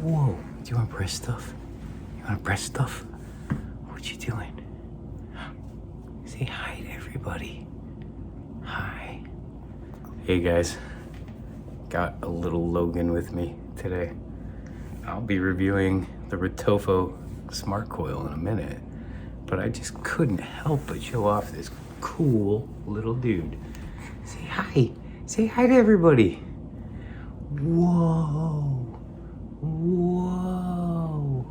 Whoa, do you want to press stuff? You want to press stuff? What you doing? Say hi to everybody. Hi. Hey guys, got a little Logan with me today. I'll be reviewing the Wotofo Smart Coil in a minute, but I just couldn't help but show off this cool little dude. Say hi. Say hi to everybody. Whoa. Whoa.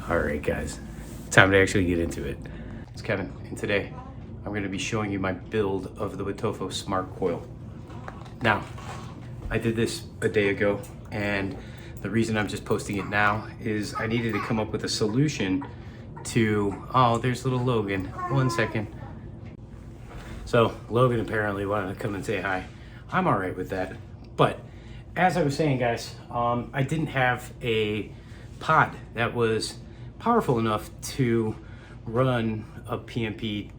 All right, guys, time to actually get into it. It's Kevin, and today I'm going to be showing you my build of the Wotofo Smart Coil. Now, I did this a day ago, and the reason I'm just posting it now is I needed to come up with a solution to, oh, there's little Logan. 1 second. So Logan apparently wanted to come and say hi. I'm all right with that. But as I was saying, guys, I didn't have a pod that was powerful enough to run a PNP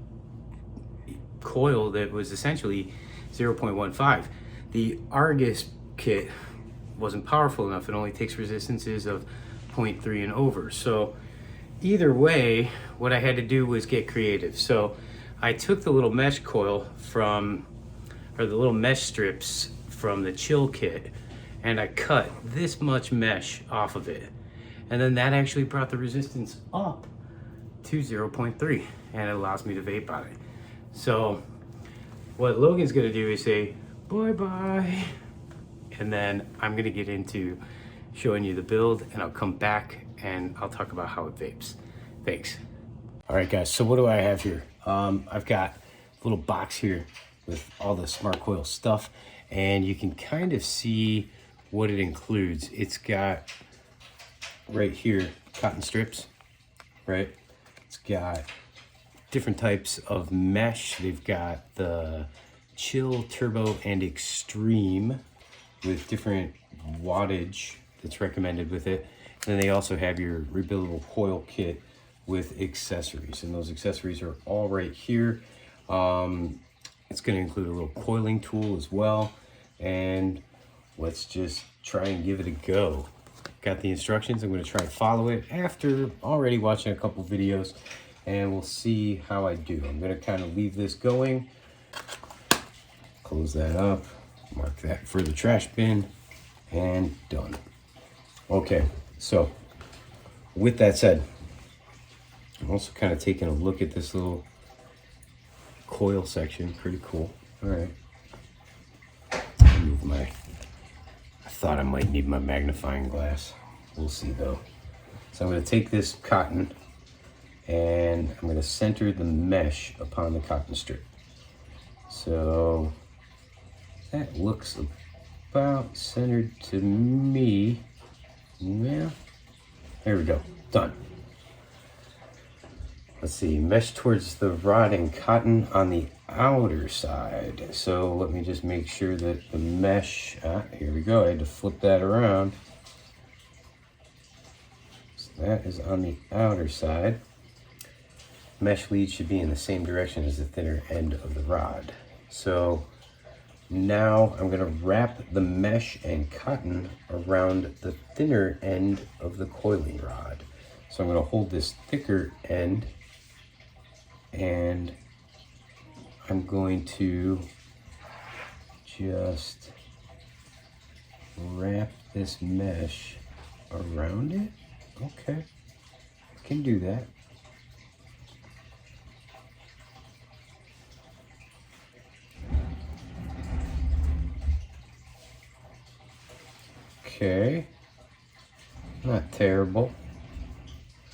coil that was essentially 0.15. The Argus kit wasn't powerful enough. It only takes resistances of 0.3 and over. So either way, what I had to do was get creative. So I took the little mesh coil from, or the little mesh strips from the chill kit, and I cut this much mesh off of it. And then that actually brought the resistance up to 0.3, and it allows me to vape on it. So what Logan's gonna do is say, bye-bye. And then I'm gonna get into showing you the build, and I'll come back and I'll talk about how it vapes. Thanks. All right, guys, so what do I have here? I've got a little box here with all the Smart Coil stuff, and you can kind of see what it includes. It's got right here cotton strips, right? It's got different types of mesh. They've got the chill, turbo, and extreme with different wattage that's recommended with it. And then they also have your rebuildable coil kit with accessories, and those accessories are all right here. It's going to include a little coiling tool as well, and let's just try and give it a go. Got the instructions. I'm going to try and follow it after already watching a couple videos, and we'll see how I do. I'm going to kind of leave this going, close that up, mark that for the trash bin, and done. Okay, so with that said, I'm also kind of taking a look at this little coil section. Pretty cool. All right. Move my, I thought I might need my magnifying glass. We'll see though. So I'm going to take this cotton and I'm going to center the mesh upon the cotton strip. So that looks about centered to me. Yeah. There we go. Done. Let's see, mesh towards the rod and cotton on the outer side. So let me just make sure that the mesh, here we go, I had to flip that around. So that is on the outer side. Mesh lead should be in the same direction as the thinner end of the rod. So now I'm gonna wrap the mesh and cotton around the thinner end of the coiling rod. So I'm gonna hold this thicker end, and I'm going to just wrap this mesh around it. Okay, I can do that. Okay, not terrible.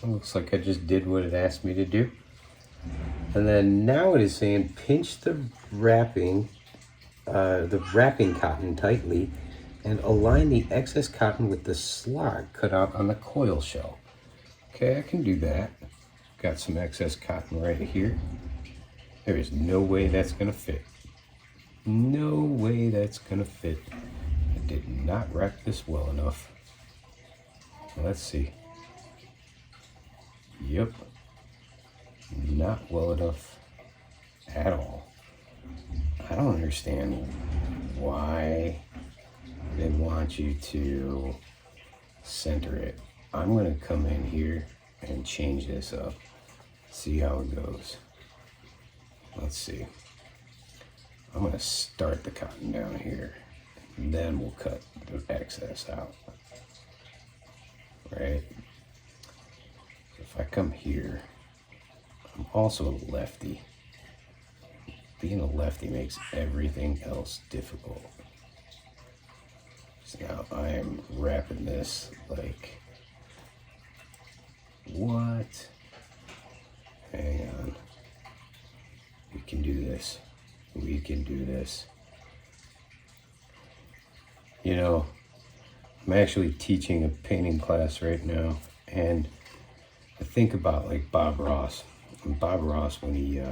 It looks like I just did what it asked me to do. And then now it is saying pinch the wrapping cotton tightly and align the excess cotton with the slot cut out on the coil shell. Okay, I can do that. Got some excess cotton right here. There is no way that's gonna fit. No way that's gonna fit. I did not wrap this well enough. Let's see. Yep. Not well enough at all. I don't understand why they want you to center it. I'm gonna come in here and change this up. See how it goes. Let's see. I'm gonna start the cotton down here, and then we'll cut the excess out, right? If I come here, I'm also a lefty. Being a lefty makes everything else difficult. So now I am wrapping this like, what? Hang on. We can do this. We can do this. You know, I'm actually teaching a painting class right now, and I think about like Bob Ross. And Bob Ross, when he,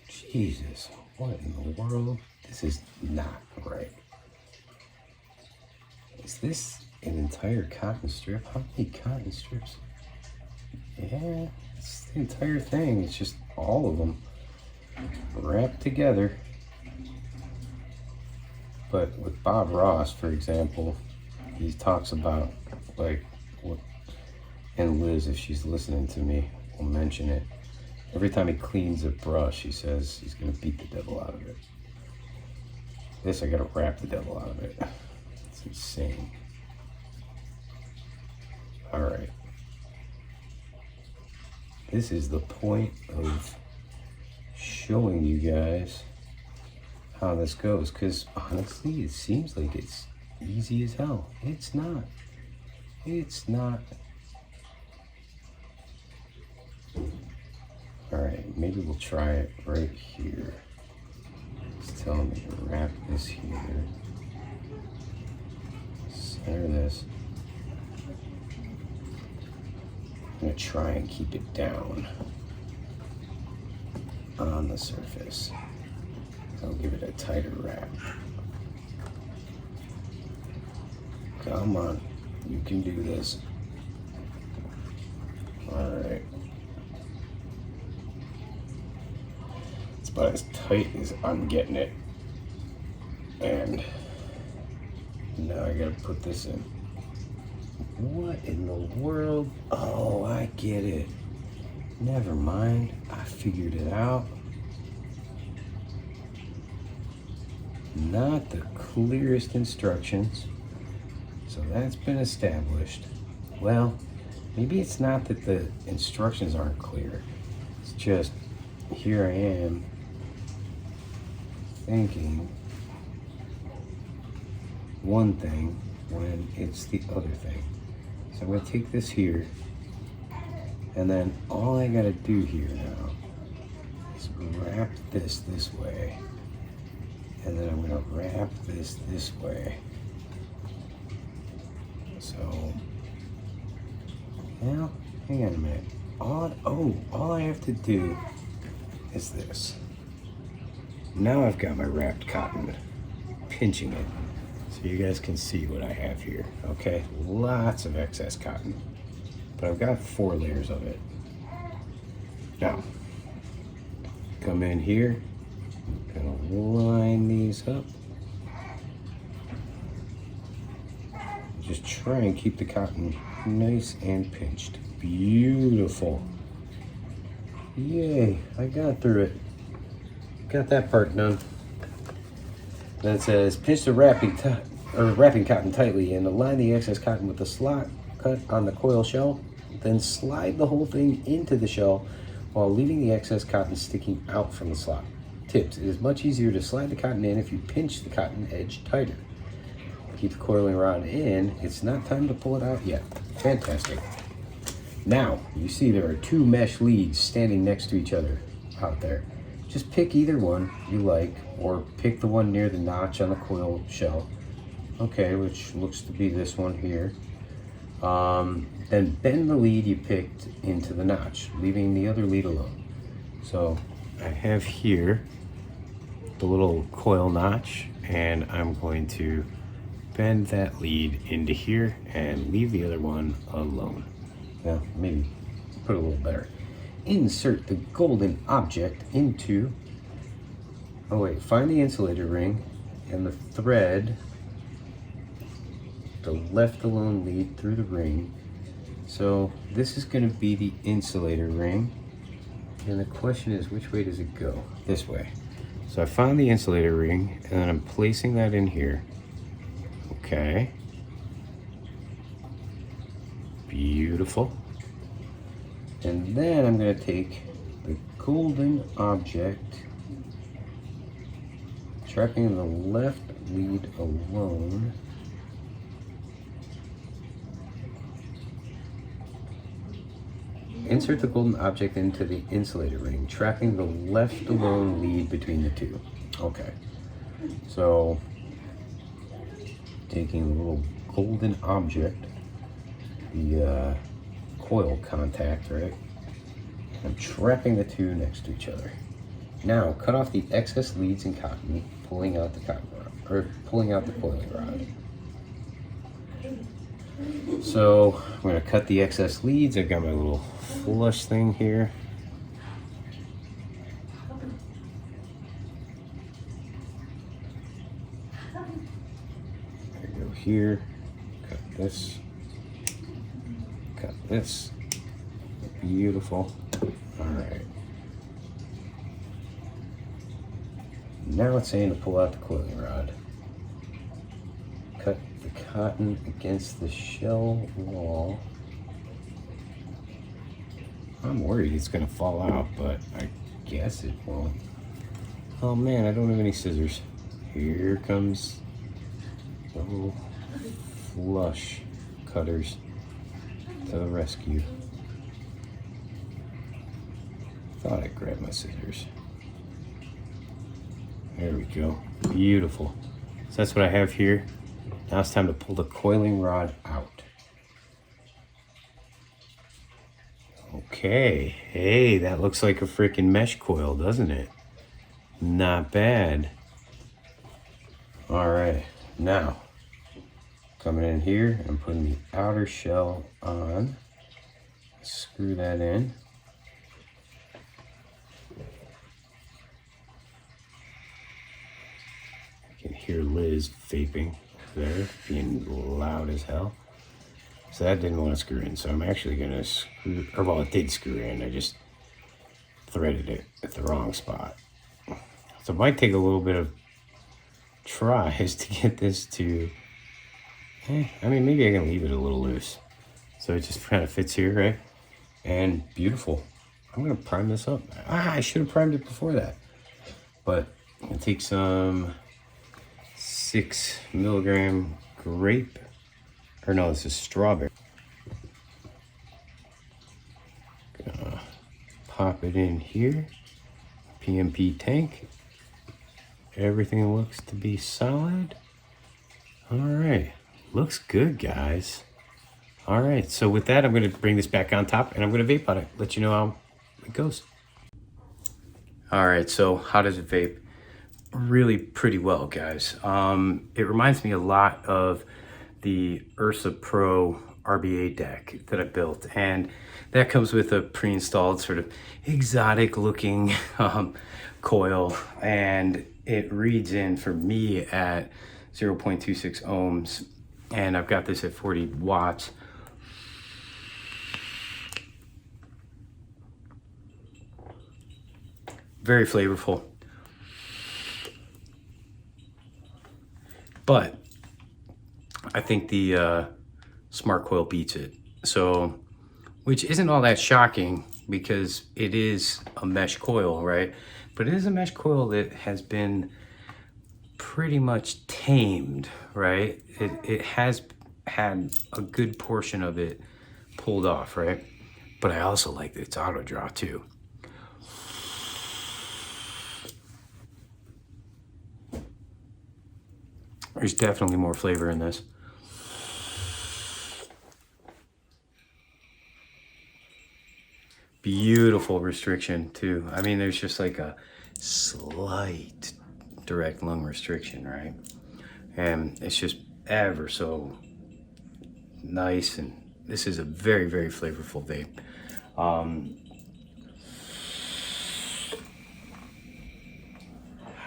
Jesus, what in the world? This is not right. Is this an entire cotton strip? How many cotton strips? Yeah, it's the entire thing. It's just all of them wrapped together. But with Bob Ross, for example, he talks about like, and Liz, if she's listening to me, will mention it. Every time he cleans a brush, he says he's gonna beat the devil out of it. This, I gotta wrap the devil out of it. It's insane. All right. This is the point of showing you guys how this goes, because honestly, it seems like it's easy as hell. It's not. It's not. All right, maybe we'll try it right here. It's telling me to wrap this here. Center this. I'm gonna try and keep it down on the surface. I'll give it a tighter wrap. Come on, you can do this. All right. It's about as tight as I'm getting it. And now I gotta put this in. What in the world? Oh, I get it. Never mind, I figured it out. Not the clearest instructions. So that's been established. Well, maybe it's not that the instructions aren't clear. It's just, here I am thinking one thing when it's the other thing. So I'm gonna take this here, and then all I gotta do here now is wrap this way, and then I'm gonna wrap this way. So, now, hang on a minute. All I have to do is this. Now I've got my wrapped cotton, pinching it, so you guys can see what I have here, okay? Lots of excess cotton, but I've got 4 layers of it. Now, come in here, I'm gonna line these up. Just try and keep the cotton nice and pinched. Beautiful. Yay, I got through it. Got that part done. Then it says, pinch the wrapping cotton tightly and align the excess cotton with the slot cut on the coil shell. Then slide the whole thing into the shell while leaving the excess cotton sticking out from the slot. Tips: it is much easier to slide the cotton in if you pinch the cotton edge tighter. Keep the coiling rod in. It's not time to pull it out yet. Fantastic. Now, you see there are 2 mesh leads standing next to each other out there. Just pick either one you like, or pick the one near the notch on the coil shell. Okay, which looks to be this one here. Then bend the lead you picked into the notch, leaving the other lead alone. So I have here the little coil notch, and I'm going to bend that lead into here and leave the other one alone. Now, maybe put it a little better. Insert the golden object into, find the insulator ring and the thread the left alone lead through the ring. So this is going to be the insulator ring, and the question is, which way does it go? This way. So I found the insulator ring, and then I'm placing that in here. Okay. Beautiful. And then I'm going to take the golden object, trapping the left lead alone. Insert the golden object into the insulator ring, trapping the left alone lead between the two. Okay. So, taking a little golden object, the coil contact, right? I'm trapping the two next to each other. Now, cut off the excess leads and cotton, pulling out the cotton rod, or pulling out the coiling rod. So I'm going to cut the excess leads. I've got my little flush thing here. I go here, cut this, cut this. Beautiful. All right. Now it's saying to pull out the coiling rod. Cut the cotton against the shell wall. I'm worried it's gonna fall out, but I guess it won't. Oh man, I don't have any scissors. Here comes the little flush cutters to the rescue. Thought I grabbed my scissors. There we go. Beautiful. So that's what I have here. Now it's time to pull the coiling rod out. Okay. Hey, that looks like a freaking mesh coil, doesn't it? Not bad. All right. Now, coming in here and putting the outer shell on. Screw that in. You can hear Liz vaping there, being loud as hell. So that didn't want to screw in, so I'm actually gonna screw, or well, it did screw in, I just threaded it at the wrong spot. So it might take a little bit of tries to get this to, I mean, maybe I can leave it a little loose. So it just kind of fits here, right? And beautiful. I'm gonna prime this up. I should have primed it before that. But I'm gonna take some 6 milligram grape, or no, this is strawberry. Gonna pop it in here. PNP tank. Everything looks to be solid. All right, looks good, guys. All right, so with that, I'm gonna bring this back on top and I'm gonna vape on it, let you know how it goes. All right, so how does it vape? Really pretty well, guys. It reminds me a lot of the Ursa Pro RBA deck that I built, and that comes with a pre-installed sort of exotic looking coil, and it reads in for me at 0.26 ohms, and I've got this at 40 watts. Very flavorful. But I think the Smart Coil beats it. So, which isn't all that shocking because it is a mesh coil, right? But it is a mesh coil that has been pretty much tamed, right? It has had a good portion of it pulled off, right? But I also like that it's auto draw too. There's definitely more flavor in this. Beautiful restriction too. I mean, there's just like a slight direct lung restriction, right? And it's just ever so nice, and this is a very, very flavorful vape.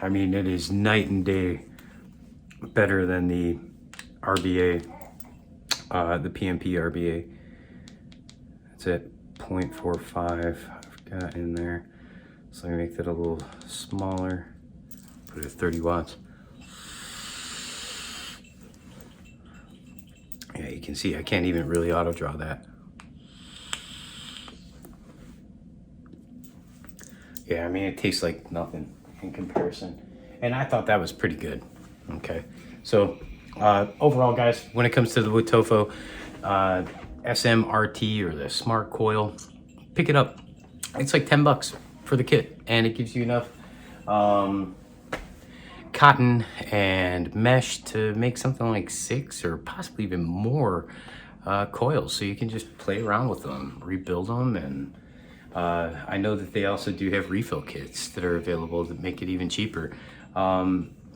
I mean, it is night and day better than the RBA, the PNP RBA. It's at 0.45 I've got in there. So let me make that a little smaller, put it at 30 watts. Yeah, you can see I can't even really auto draw that. Yeah, I mean, it tastes like nothing in comparison. And I thought that was pretty good. Okay, so overall, guys, when it comes to the Wotofo SMRT or the Smart Coil, pick it up. It's like 10 bucks for the kit, and it gives you enough cotton and mesh to make something like 6 or possibly even more coils, so you can just play around with them, rebuild them. And I know that they also do have refill kits that are available that make it even cheaper.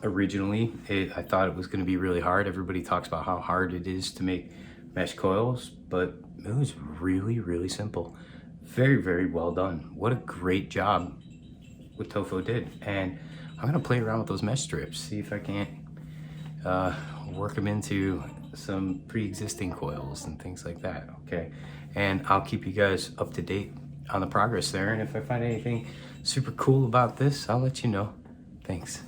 Originally, I thought it was going to be really hard. Everybody talks about how hard it is to make mesh coils, but it was really, really simple. Very, very well done. What a great job Wotofo did. And I'm gonna play around with those mesh strips, see if I can't work them into some pre-existing coils and things like that, okay? And I'll keep you guys up to date on the progress there. And if I find anything super cool about this, I'll let you know. Thanks.